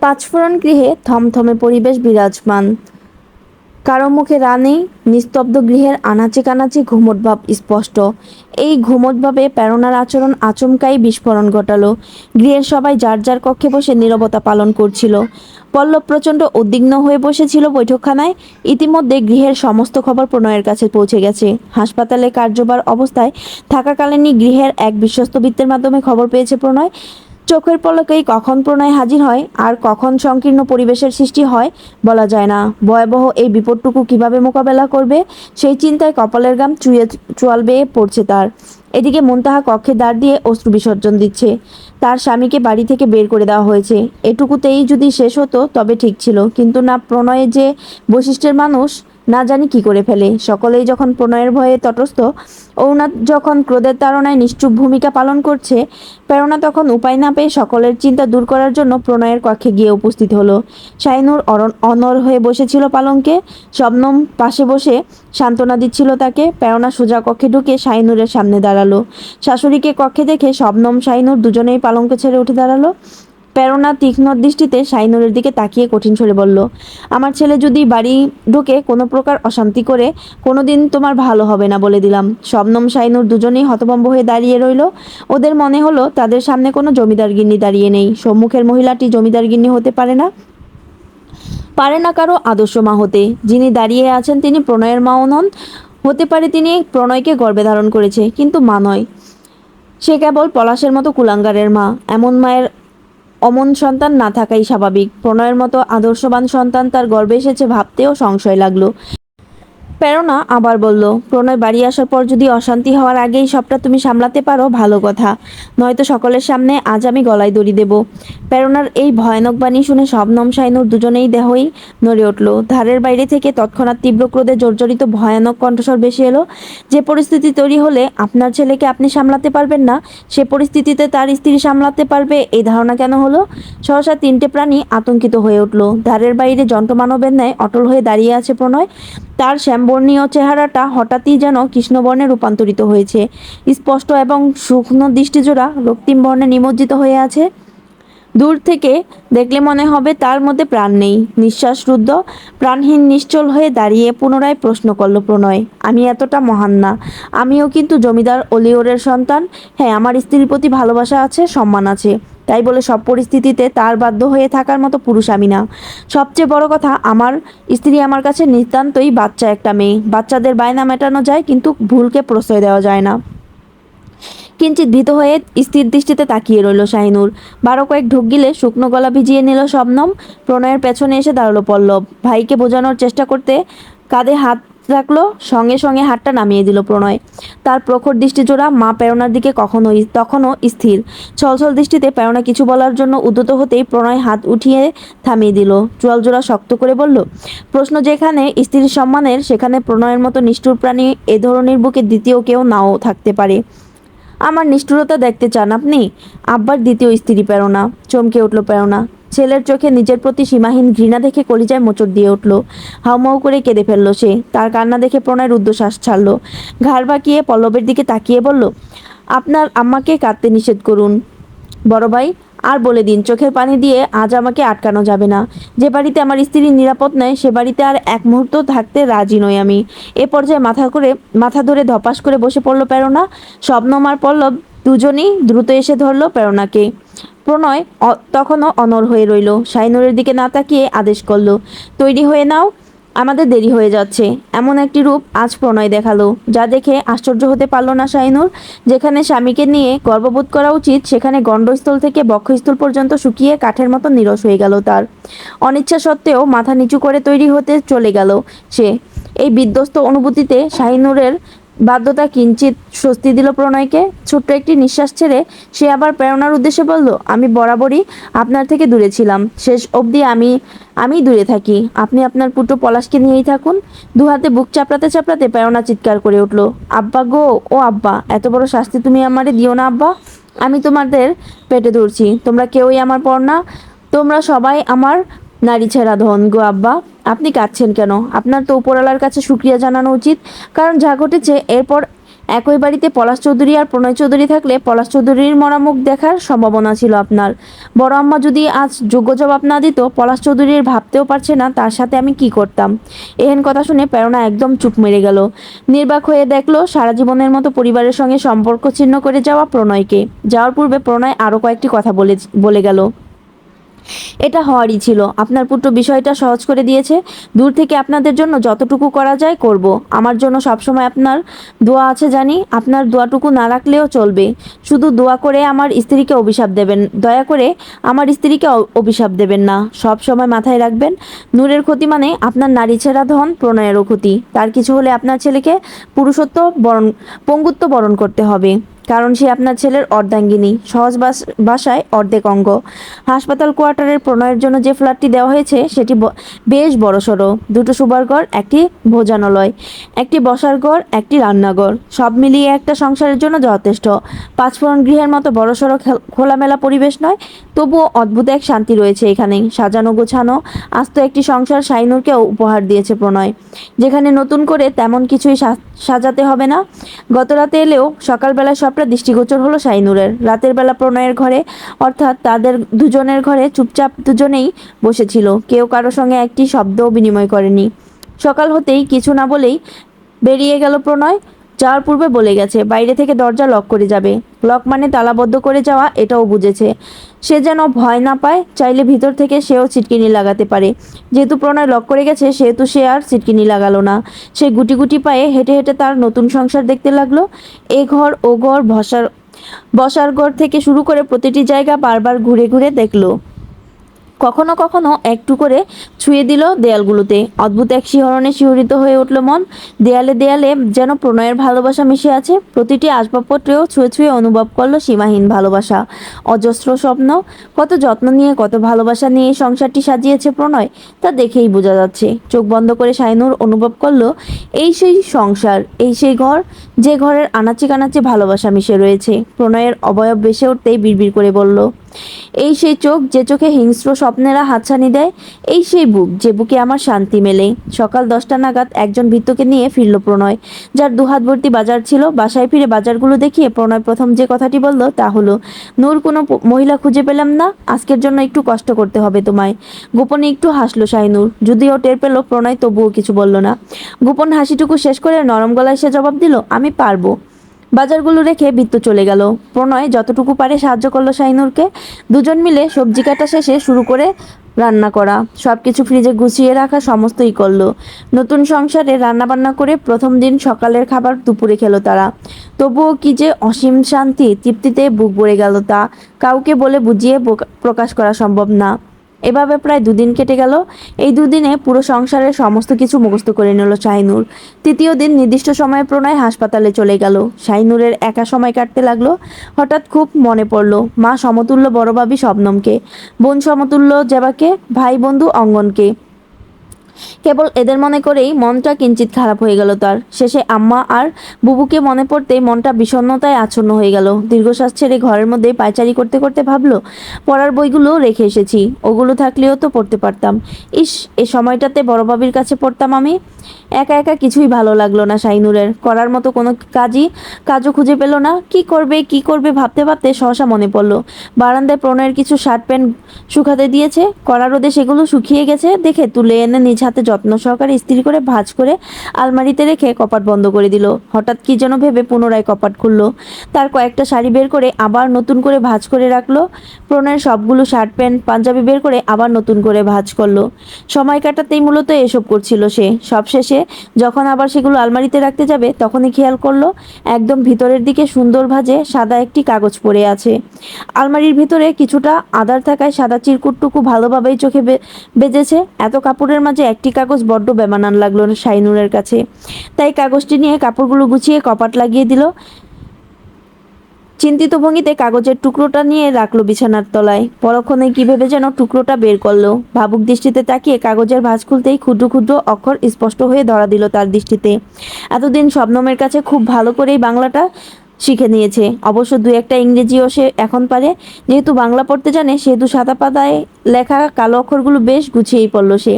পাঁচফোড়ন গৃহে থমথমে পরিবেশ বিরাজমান। কারো মুখে রানী, নিস্তব্ধ গৃহের আনাচে কানাচে ঘুমট ভাব স্পষ্ট। এই ঘুমট ভাবে প্রেরণার আচরণ আচমকাই বিস্ফোরণ ঘটালো। গৃহের সবাই যার যার কক্ষে বসে নীরবতা পালন করছিল। পল্লব প্রচণ্ড উদ্বিগ্ন হয়ে বসেছিল বৈঠকখানায়। ইতিমধ্যে গৃহের সমস্ত খবর প্রণয়ের কাছে পৌঁছে গেছে। হাসপাতালে কার্যকর অবস্থায় থাকাকালীনই গৃহের এক বিশ্বস্ত বৃত্তের মাধ্যমে খবর পেয়েছে প্রণয়। চোখের পলকেই কখন প্রণয় হাজির হয় আর কখন সংকীর্ণ পরিবেশের সৃষ্টি হয় বলা যায় না। ভয়াবহ এই বিপদটুকু কিভাবে মোকাবেলা করবে সেই চিন্তায় কপালের ঘাম চোয়াল বেয়ে পড়ছে তার। এদিকে মুনতাহা কক্ষে দাঁড় দিয়ে অশ্রু বিসর্জন দিচ্ছে। তার স্বামীকে বাড়ি থেকে বের করে দেওয়া হয়েছে। এটুকুতেই যদি শেষ হতো তবে ঠিক ছিল, কিন্তু না, প্রণয়ে যে বৈশিষ্ট্যের মানুষ না জানি কি করে ফেলে। সকলেই যখন প্রণয়ের ভয়ে তটস্থ, অরুণা যখন ক্রোধের তাড়নায় নিশ্চুপ ভূমিকা পালন করছে, প্রেরণা তখন উপায় না পেয়ে সকলের চিন্তা দূর করার জন্য প্রণয়ের কক্ষে গিয়ে উপস্থিত হলো। শাহিনুর অনড় হয়ে বসেছিল পালঙ্কে। শবনম পাশে বসে সান্ত্বনা দিচ্ছিল তাকে। প্রেরণা সোজা কক্ষে ঢুকে শাহিনুরের সামনে দাঁড়ালো। শাশুড়িকে কক্ষে দেখে শবনম শাহিনুর দুজনেই পালঙ্ক ছেড়ে উঠে দাঁড়ালো। প্রেরণা তীক্ষ্ণ দৃষ্টিতে শাহিনুরের দিকে তাকিয়ে কঠিন স্বরে বলল, আমার ছেলে যদি বাড়ি ঢুকে কোনো প্রকার অশান্তি করে কোনোদিন তোমার ভালো হবে না বলে দিলাম। শবনম শাহিনুর দুজনেই হতভম্ব হয়ে দাঁড়িয়ে রইল। ওদের মনে হলো তাদের সামনে কোনো জমিদার গিন্নি দাঁড়িয়ে নেই। সম্মুখের মহিলাটি জমিদার গিন্নি হতে পারে না কারো আদর্শ মা হতে। যিনি দাঁড়িয়ে আছেন তিনি প্রণয়ের মাও নন। হতে পারে তিনি প্রণয়কে গর্ভে ধারণ করেছে, কিন্তু মা নয়। সে কেবল পলাশের মতো কুলাঙ্গারের মা। এমন মায়ের অমন সন্তান না থাকাই স্বাভাবিক। প্রণয়ের মতো আদর্শবান সন্তান তার গর্ভে এসেছে ভাবতেও সংশয় লাগলো। প্রেরণা আবার বলল, প্রণয় বাড়ি আসার পর যদি অশান্তি হওয়ার আগেই সবটা তুমি সামলাতে পারো ভালো কথা, নয়তো সকলের সামনে আজ আমি গলায় দড়ি দেব। প্রেরণার এই ভয়ানক বাণী শুনে শবনম শাহিনুর দুজনেই দেহই নড়ে উঠল। ধারের বাইরে থেকে তৎক্ষণাৎ তীব্র ক্রোধে জর্জরিত ভয়ানক কণ্ঠস্বর ভেসে এলো, যে পরিস্থিতি তৈরি হলে আপনার ছেলেকে আপনি সামলাতে পারবেন না, সে পরিস্থিতিতে তার স্ত্রী সামলাতে পারবে এই ধারণা কেন হলো? সহসা 3টে প্রাণী আতঙ্কিত হয়ে উঠল। ধারের বাইরে যন্ত্রমানবের ন্যায় অটল হয়ে দাঁড়িয়ে আছে প্রণয়। তার শ্যামবর্ণীয় চেহারাটা হঠাৎই যেন কৃষ্ণবর্ণে রূপান্তরিত হয়েছে। স্পষ্ট এবং সূক্ষ্ম দৃষ্টিজোড়া রক্তিম বর্ণে নিমজ্জিত হয়ে আছে। দূর থেকে দেখলে মনে হবে তার মধ্যে প্রাণ নেই। নিঃশ্বাসরুদ্ধ প্রাণহীন নিশ্চল হয়ে দাঁড়িয়ে পুনরায় প্রশ্ন করল প্রণয়, আমি এতটা মহান না। আমিও কিন্তু জমিদার অলিওরের সন্তান। হ্যাঁ, আমার স্ত্রীর প্রতি ভালোবাসা আছে, সম্মান আছে। তাই বলে সব পরিস্থিতিতে তার বাধ্য হয়ে থাকার মতো পুরুষ আমি না। সবচেয়ে বড় কথা, আমার স্ত্রী আমার কাছে নিতান্তই বাচ্চা একটা মেয়ে। বাচ্চাদের বায়না মেটানো যায়, কিন্তু ভুলকে প্রশ্রয় দেওয়া যায় না। কিঞ্চিত ভীত হয়ে স্থির দৃষ্টিতে তাকিয়ে রইল শাহিনুর। 12 কয়েক ঢোক গিলে শুকনো গলা ভিজিয়ে নিল শবনম। প্রণয়ের পেছনে এসে দাঁড়ালো পল্লব। ভাইকে বোঝানোর চেষ্টা করতে কাঁধে হাত রাখলো, সঙ্গে সঙ্গে হাতটা নামিয়ে দিল প্রণয়। তার প্রখর দৃষ্টিজোড়া মা প্রেরণার দিকে তখনও স্থির। ছলছল দৃষ্টিতে প্রেরণা কিছু বলার জন্য উদ্যত হতেই প্রণয় হাত উঠিয়ে থামিয়ে দিল, চোয়াল জোড়া শক্ত করে বলল, প্রশ্ন যেখানে স্ত্রীর সম্মানের, সেখানে প্রণয়ের মতো নিষ্ঠুর প্রাণী এ ধরনের বুকে দ্বিতীয় কেউ নাও থাকতে পারে। আমার নিষ্ঠুরতা দেখতে চান আপনি? আব্বার দ্বিতীয় স্ত্রী প্রেরণা। চমকে উঠল প্রেরণা। ছেলের চোখে নিজের প্রতি সীমাহীন ঘৃণা দেখে কলিজায় মোচড় দিয়ে উঠল। হাউমাউ করে কেঁদে ফেলল সে। তার কান্না দেখে প্রণয় রুদ্ধশ্বাস ছাড়ল। ঘাড় বাঁকিয়ে পল্লবের দিকে তাকিয়ে বলল, আপনার আম্মাকে কাঁদতে নিষেধ করুন বড় ভাই। আর বলে দিন, চোখের পানি দিয়ে আজ আমাকে আটকানো যাবে না। যে বাড়িতে আমার স্ত্রী নিরাপদ নয়, সে বাড়িতে আর এক মুহূর্ত থাকতে রাজি নই আমি। এ পর্যায়ে মাথা ধরে ধপাস করে বসে পড়ল প্রেরণা। শবনম আর পল্লব দুজনেই দ্রুত এসে ধরল প্রেরণাকে। প্রণয় তখনও অনড় হয়ে রইল। শাহিনুরের দিকে না তাকিয়ে আদেশ করল, তৈরি হয়ে নাও, আমাদের দেরি হয়ে যাচ্ছে। এমন একটি রূপ আজ প্রণয় দেখালো, যা দেখে আশ্চর্য হতে পারল না শাহিনুর। যেখানে স্বামীকে নিয়ে গর্ববোধ করা উচিত, সেখানে গণ্ডস্থল থেকে বক্ষস্থল পর্যন্ত শুকিয়ে কাঠের মতো নিরস হয়ে গেল তার। অনিচ্ছা সত্ত্বেও মাথা নিচু করে তৈরি হতে চলে গেল সে। এই বিধ্বস্ত অনুভূতিতে শাহিনুরের বাধ্যতা কিঞ্চিত স্বস্তি দিল প্রণয়কে। ছোট্ট একটি নিঃশ্বাস ছেড়ে সে আবার প্রেরণার উদ্দেশ্যে বলল, আমি বরাবরই আপনার থেকে দূরে ছিলাম, শেষ অবধি আমি দূরে থাকি। আপনি আপনার পুত্র পলাশকে নিয়েই থাকুন। দুহাতে বুক চাপড়াতে চাপড়াতে প্রেরণা চিৎকার করে উঠল, আব্বা গো, ও আব্বা, এত বড় শাস্তি তুমি আমারে দিও না আব্বা। আমি তোমাদের পেটে ধরছি, তোমরা কেউই আমার পর না। তোমরা সবাই আমার নারী ছেঁড়া ধন গো আব্বা। আপনি কাঁদছেন কেন? আপনার তো উপরওয়ালার কাছে শুকরিয়া জানানো উচিত। কারণ যা ঘটেছে, এরপর একই বাড়িতে পলাশ চৌধুরী আর প্রণয় চৌধুরী থাকলে পলাশ চৌধুরীর মরা মুখ দেখার সম্ভাবনা ছিল আপনার। বড় আম্মা যদি আজ যোগ্য জবাব না দিত, পলাশ চৌধুরীর ভাবতেও পারছে না তার সাথে আমি কি করতাম। এহেন কথা শুনে প্রেরণা একদম চুপ মেরে গেল। নির্বাক হয়ে দেখলো সারা জীবনের মতো পরিবারের সঙ্গে সম্পর্ক ছিন্ন করে যাওয়া প্রণয়কে। যাওয়ার পূর্বে প্রণয় আরও কয়েকটি কথা বলে গেল। এটা হওয়ারই ছিল। আপনার পুত্র বিষয়টা সহজ করে দিয়েছে। দূর থেকে আপনাদের জন্য যতটুকু করা যায় করব। আমার জন্য সবসময় আপনার দোয়া আছে জানি। আপনার দোয়াটুকু না রাখলেও চলবে। শুধু দোয়া করে আমার স্ত্রীকে অভিশাপ দেবেন, দয়া করে আমার স্ত্রীকে অভিশাপ দেবেন না। সব সময় মাথায় রাখবেন, নূরের ক্ষতি মানে আপনার নারী ছেঁড়া ধন, প্রণয়েরও ক্ষতি। তার কিছু হলে আপনার ছেলেকে পঙ্গুত্ব বরণ করতে হবে, কারণ সে আপনার ছেলের অর্ধাঙ্গিনী, সহজ ভাষায় অর্ধেক অঙ্গ। হাসপাতাল কোয়ার্টারের প্রণয়ের জন্য যে ফ্ল্যাটটি দেওয়া হয়েছে, সেটি বেশ বড়সড়। দুটো শোবার ঘর, একটি ভোজনালয়, একটি বসার ঘর, একটি রান্নাঘর, সব মিলিয়ে একটা সংসারের জন্য যথেষ্ট। পাঁচফোড়ন গৃহের মতো বড়সড় খোলামেলা পরিবেশ নয়, তবুও অদ্ভুত এক শান্তি রয়েছে এখানে। সাজানো গোছানো আস্ত একটি সংসার শাহিনুরকে উপহার দিয়েছে প্রণয়, যেখানে নতুন করে তেমন কিছুই সাজাতে হবে না। গত রাতে এলেও সকালবেলায় সবটা দৃষ্টিগোচর হলো শাহিনুরের। রাতের বেলা প্রণয়ের ঘরে, অর্থাৎ তাদের দুজনের ঘরে চুপচাপ দুজনেই বসেছিল। কেউ কারো সঙ্গে একটি শব্দও বিনিময় করেনি। সকাল হতেই কিছু না বলেই বেরিয়ে গেল প্রণয়। যাওয়ার পূর্বে বলে গেছে বাইরে থেকে দরজা লক করে যাবে। লক মানে তালাবদ্ধ করে যাওয়া, এটাও বুঝেছে। সে যেন ভয় না পায়, চাইলে ভিতর থেকে সেও ছিটকিনি লাগাতে পারে। যেহেতু প্রণয় লক করে গেছে, সেহেতু সে আর ছিটকিনি লাগালো না। সে গুটি গুটি পায়ে হেঁটে হেঁটে তার নতুন সংসার দেখতে লাগলো। এ ঘর ও ঘর, বসার ঘর থেকে শুরু করে প্রতিটি জায়গা বারবার ঘুরে ঘুরে দেখলো। কখনো কখনো একটু করে ছুঁয়ে দিল দেয়ালগুলোতে। অদ্ভুত এক শিহরণে শিহরিত হয়ে উঠল মন। দেয়ালে দেয়ালে যেন প্রণয়ের ভালোবাসা মিশে আছে। প্রতিটি আসবাবপত্রেও ছুঁয়ে ছুঁয়ে অনুভব করলো সীমাহীন ভালোবাসা, অজস্র স্বপ্ন। কত যত্ন নিয়ে, কত ভালোবাসা নিয়ে এই সংসারটি সাজিয়েছে প্রণয়, তা দেখেই বোঝা যাচ্ছে। চোখ বন্ধ করে শাহিনুর অনুভব করলো, এই সেই সংসার, এই সেই ঘর, যে ঘরের আনাচে কানাচে ভালোবাসা মিশে রয়েছে। প্রণয়ের অবয়ব বেসে উঠতেই বিড়বিড় করে বলল, এই সেই চোখ, যে চোখে হিংস্র স্বপ্নেরা হাতছানি দেয়। এই সেই বুক, যে বুকে আমার শান্তি মেলে। সকাল 10টা নাগাদ একজন ভৃত্যকে নিয়ে ফিরল প্রণয়, যার দুহাত ভর্তি বাজার ছিল। বাসায় ফিরে বাজারগুলো দেখিয়ে প্রণয় প্রথম যে কথাটি বলল তা হলো, নূর, কোনো মহিলা খুঁজে পেলাম না, আজকের জন্য একটু কষ্ট করতে হবে তোমায়। গোপনে একটু হাসলো শাহিনুর। যদিও টের পেল প্রণয়, তবুও কিছু বলল না। গোপন হাসিটুকু শেষ করে নরম গলায় সে জবাব দিল, আমি পারবো। বাজারগুলো রেখে বৃত্ত চলে গেল। প্রণয় যতটুকু পারে সাহায্য করলো শাহিনুরকে। দুজন মিলে সবজি কাটা শেষে শুরু করে রান্না করা, সব কিছু ফ্রিজে গুছিয়ে রাখা, সমস্তই করলো। নতুন সংসারে রান্নাবান্না করে প্রথম দিন সকালের খাবার দুপুরে খেলো তারা। তবুও কি যে অসীম শান্তি, তৃপ্তিতে বুক ভরে গেল, তা কাউকে বলে বুঝিয়ে প্রকাশ করা সম্ভব না। এভাবে প্রায় দুদিন কেটে গেল। এই দুদিনে পুরো সংসারের সমস্ত কিছু মুখস্থ করে নিল শাহিনুর। তৃতীয় দিন নির্দিষ্ট সময়ে প্রণয় হাসপাতালে চলে গেল। শাহিনুরের একা সময় কাটতে লাগলো। হঠাৎ খুব মনে পড়লো মা সমতুল্য বড় ভাবি শবনমকে, বোন সমতুল্য জেবাকে, ভাই বন্ধু অঙ্গনকে। কেবল এদের মনে করেই মনটা কিঞ্চিত খারাপ হয়ে গেল তার। শেষে আম্মা আর বুবুকে মনে পড়তেই মনটা বিষণ্ণতায় আচ্ছন্ন হয়ে গেল। দীর্ঘশ্বাস ছেড়ে ঘরের মধ্যে পায়চারি করতে করতে ভাবলো, পড়ার বইগুলো রেখে এসেছি, ওগুলো থাকলেও তো পড়তে পারতাম। ইস, এ সময়টাতে বড় ভাবির কাছে পড়তাম আমি। একা একা কিছুই ভালো লাগলো না শাহিনুরের। করার মতো কোনো কাজও খুঁজে পেল না। কি করবে ভাবতে ভাবতে সহসা মনে পড়লো বারান্দায় প্রণয়ের কিছু শার্ট প্যান্ট শুকাতে দিয়েছে। কড়া রোদে সেগুলো শুকিয়ে গেছে দেখে তুলে এনে নিজ হাতে যত্ন সহকারে ইস্ত্রি করে ভাঁজ করে আলমারিতে রেখে কপাট বন্ধ করে দিল। হঠাৎ কি যেন ভেবে পুনরায় কপাট খুললো। তার কয়েকটা শাড়ি বের করে আবার নতুন করে ভাঁজ করে রাখলো। প্রণয়ের সবগুলো শার্ট প্যান্ট পাঞ্জাবি বের করে আবার নতুন করে ভাঁজ করলো। সময় কাটাতেই মূলত এসব করছিল সে। সবশেষে যখন আবার সেগুলো আলমারিতে রাখতে যাবে তখনই খেয়াল করলো একদম ভিতরের দিকে সুন্দর ভাঁজে সাদা একটি কাগজ পড়ে আছে। আলমারির ভিতরে কিছুটা আদার থাকায় সাদা চিরকুটটুকু ভালোভাবেই চোখে বেজেছে। এত কাপড়ের মাঝে একটি কাগজ বড্ড বেমানান লাগলো শাহিনুরের কাছে। তাই কাগজটি নিয়ে কাপড়গুলো গুছিয়ে কপাট লাগিয়ে দিল। চিন্তিত ভঙ্গিতে কাগজের টুকরোটা নিয়ে রাখলো বিছানার তলায়। পরক্ষণে কি ভেবে যেন টুকরোটা বের করলো। ভাবুক দৃষ্টিতে তাকিয়ে কাগজের ভাঁজ খুলতেই ক্ষুদ্র ক্ষুদ্র অক্ষর স্পষ্ট হয়ে ধরা দিল তার দৃষ্টিতে। এতদিন শবনমের কাছে খুব ভালো করেই বাংলাটা শিখে নিয়েছে। অবশ্য দু একটা ইংরেজিও সে এখন পারে। যেহেতু বাংলা পড়তে জানে সেহেতু সাদা পাতায় লেখা কালো অক্ষরগুলো বেশ গুছিয়েই পড়ল সে।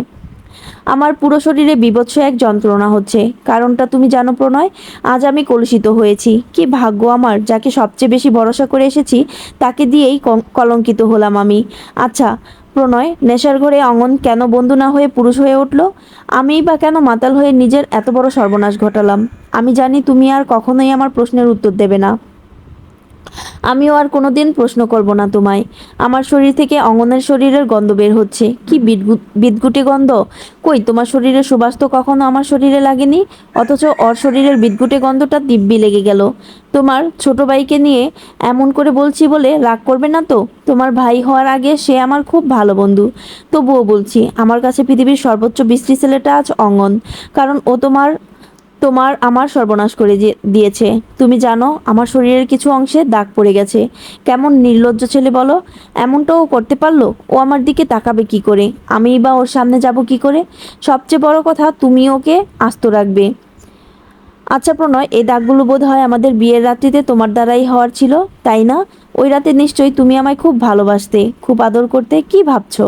আমার পুরো শরীরে বীভৎস এক যন্ত্রণা হচ্ছে। কারণটা তুমি জানো প্রণয়? আজ আমি কলুষিত হয়েছি। কি ভাগ্য আমার, যাকে সবচেয়ে বেশি ভরসা করে এসেছি তাকে দিয়েই কলঙ্কিত হলাম আমি। আচ্ছা প্রণয়, নেশার ঘরে অঙ্গন কেন বন্ধু না হয়ে পুরুষ হয়ে উঠল? আমিই বা কেন মাতাল হয়ে নিজের এত বড় সর্বনাশ ঘটালাম? আমি জানি তুমি আর কখনোই আমার প্রশ্নের উত্তর দেবে না। আমিও আর কোনোদিন প্রশ্ন করব না তোমায়। আমার শরীর থেকে অঙ্গনের শরীরের গন্ধ বের হচ্ছে। কি বিদগুটি গন্ধ! কই, তোমার শরীরের সুবাস তো কখনো আমার শরীরে লাগেনি, অথচ ওর শরীরের বিদগুটে গন্ধটা দিব্যি লেগে গেল। তোমার ছোট ভাইকে নিয়ে এমন করে বলছি বলে রাগ করবে না তো? তোমার ভাই হওয়ার আগে সে আমার খুব ভালো বন্ধু। তবুও বলছি, আমার কাছে পৃথিবীর সর্বোচ্চ বিশ্রী ছেলেটা আজ অঙ্গন। কারণ ও তোমার তোমার আমার সর্বনাশ করে দিয়েছে। তুমি জানো আমার শরীরের কিছু অংশে দাগ পড়ে গেছে। কেমন নির্লজ্জ ছেলে বলো! এমনটাও করতে পারলো? ও আমার দিকে তাকাবে কি করে? আমিই বা ওর সামনে যাব কি করে? সবচেয়ে বড় কথা, তুমি ওকে আস্ত রাখবে। আচ্ছা প্রণয়, এই দাগগুলো বোধ হয় আমাদের বিয়ের রাত্রিতে তোমার দ্বারাই হওয়ার ছিল, তাই না? ওই রাতে নিশ্চয়ই তুমি আমায় খুব ভালোবাসতে, খুব আদর করতে। কি ভাবছো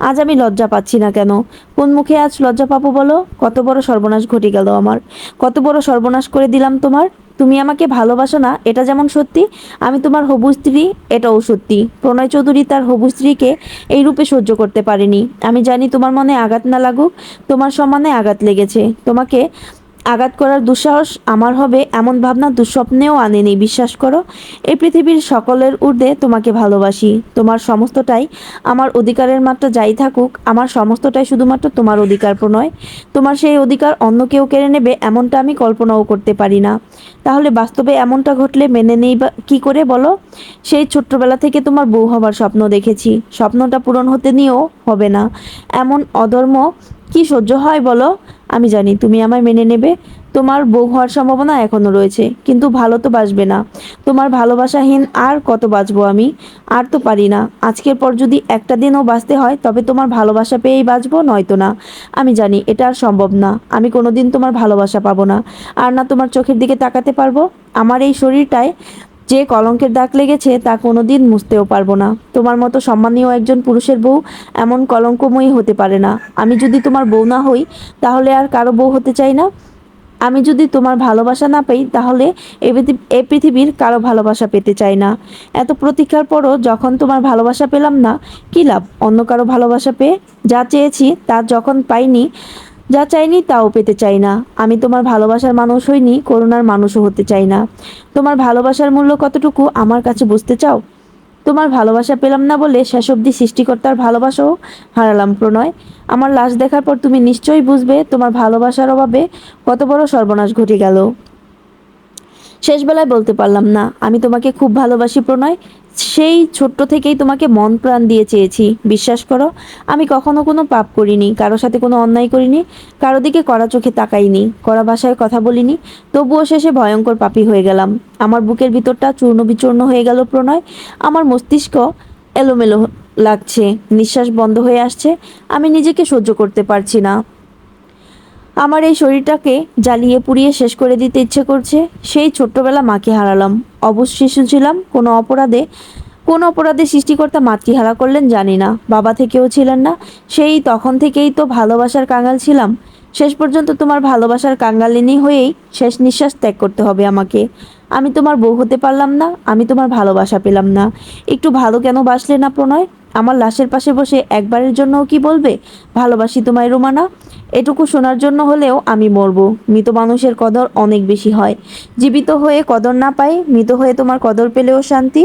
আজ আমি লজ্জা পাচ্ছি না কেন? কোন মুখে আজ লজ্জা পাবো বলো? কত বড় সর্বনাশ ঘটে গেল আমার! কত বড় সর্বনাশ করে দিলাম তোমার! তুমি আমাকে ভালোবাসো না এটা যেমন সত্যি, আমি তোমার হবু স্ত্রী এটাও সত্যি। প্রণয় চৌধুরী তার হবু স্ত্রীকে এই রূপে সহ্য করতে পারেনি। আমি জানি তোমার মনে আঘাত না লাগুক, তোমার সম্মানে আঘাত লেগেছে। তোমাকে আঘাত করার দুঃসাহস আমার হবে এমন ভাবনা দুঃস্বপ্নেও আনেনি, বিশ্বাস করো। এই পৃথিবীর সকলের ঊর্ধ্বে তোমাকে ভালোবাসি। তোমার সমস্তটাই আমার অধিকারের মাত্রা যাই থাকুক, আমার সমস্তটাই শুধুমাত্র তোমার অধিকার প্রণয়। তোমার সেই অধিকার অন্য কেউ কেড়ে নেবে এমনটা আমি কল্পনাও করতে পারি না। তাহলে বাস্তবে এমনটা ঘটলে মেনে নেই বা কী করে বলো? সেই ছোট্টবেলা থেকে তোমার বউ হবার স্বপ্ন দেখেছি। স্বপ্নটা পূরণ হতে নিয়েও হবে না এমন অধর্ম কি সহ্য হয় বলো? আমি জানি তুমি আমায় মেনে নেবে। তোমার বউ হওয়ার সম্ভাবনা এখনো রয়েছে, কিন্তু ভালো তো বাসবে না। তোমার ভালোবাসাহীন আর কত বাঁচবো আমি? আর তো পারি না। আজকের পর যদি একটা দিনও বাঁচতে হয় তবে তোমার ভালোবাসা পেয়েই বাঁচবো, নয়তো না। আমি জানি এটা আর সম্ভব না। আমি কোনোদিন তোমার ভালোবাসা পাবো না, আর না তোমার চোখের দিকে তাকাতে পারবো। আমার এই শরীরটায় যে কলঙ্কের দাগ লেগেছে তা কোনোদিন মুছতেও পারবো না। তোমার মতো সম্মানীয় একজন পুরুষের বউ এমন কলঙ্কময়ী হতে পারে না। আমি যদি তোমার বউ না হই তাহলে আর কারো বউ হতে চাই না। আমি যদি তোমার ভালোবাসা না পাই তাহলে এই পৃথিবীর কারো ভালোবাসা পেতে চাই না। এত প্রতীক্ষার পরও যখন তোমার ভালোবাসা পেলাম না, কী লাভ অন্য কারো ভালোবাসা পেয়ে? যা চেয়েছি তা যখন পাইনি, যা চাইনি তাও পেতে চাই না। আমি তোমার ভালোবাসার মানুষ হইনি, করুণার মানুষও হতে চাই না। তোমার ভালোবাসার মূল্য কতটুকু আমার কাছে বুঝতে চাও? তোমার ভালোবাসা পেলাম না বলে শেষ অবধি সৃষ্টিকর্তার ভালোবাসাও হারালাম প্রণয়। আমার লাশ দেখার পর তুমি নিশ্চয়ই বুঝবে তোমার ভালোবাসার অভাবে কত বড় সর্বনাশ ঘটে গেল। শেষবেলায় বলতে পারলাম না, আমি তোমাকে খুব ভালোবাসি প্রণয়। সেই ছোট্ট থেকেই তোমাকে মন প্রাণ দিয়ে চেয়েছি। বিশ্বাস করো, আমি কখনো কোনো পাপ করিনি, কারো সাথে কোনো অন্যায় করিনি, কারো দিকে কড়া চোখে তাকাইনি, কড়া ভাষায় কথা বলিনি। তবুও শেষে ভয়ঙ্কর পাপী হয়ে গেলাম। আমার বুকের ভিতরটা চূর্ণ বিচূর্ণ হয়ে গেল প্রণয়। আমার মস্তিষ্ক এলোমেলো লাগছে, নিঃশ্বাস বন্ধ হয়ে আসছে। আমি নিজেকে সহ্য করতে পারছি না। আমার এই শরীরটাকে জ্বালিয়ে পুড়িয়ে শেষ করে দিতে ইচ্ছে করছে। সেই ছোট্টবেলা মাকে হারালাম, অবশ শিশু ছিলাম। কোন অপরাধে সৃষ্টিকর্তা মাতৃহারা করলেন জানি না, বাবা থেকেও ছিলেন না। সেই তখন থেকেই তো ভালোবাসার কাঙাল ছিলাম। শেষ পর্যন্ত তোমার ভালোবাসার কাঙালিনী হয়েই শেষ নিঃশ্বাস ত্যাগ করতে হবে আমাকে। আমি তোমার বউ হতে পারলাম না, আমি তোমার ভালোবাসা পেলাম না। একটু ভালো কেন বাসলে না প্রণয়? আমার লাশের পাশে বসে একবারের জন্যও কি বলবে ভালোবাসি তোমায় রোমানা? এটুকু শোনার জন্য হলেও আমি মরবো। মৃত মানুষের কদর অনেক বেশি হয়। জীবিত হয়ে কদর না পাই, মৃত হয়ে তোমার কদর পেলেও শান্তি।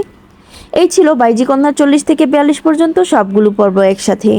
এই ছিল বাইজি কন্যার 40 থেকে 42 পর্যন্ত সবগুলো পর্ব একসাথে।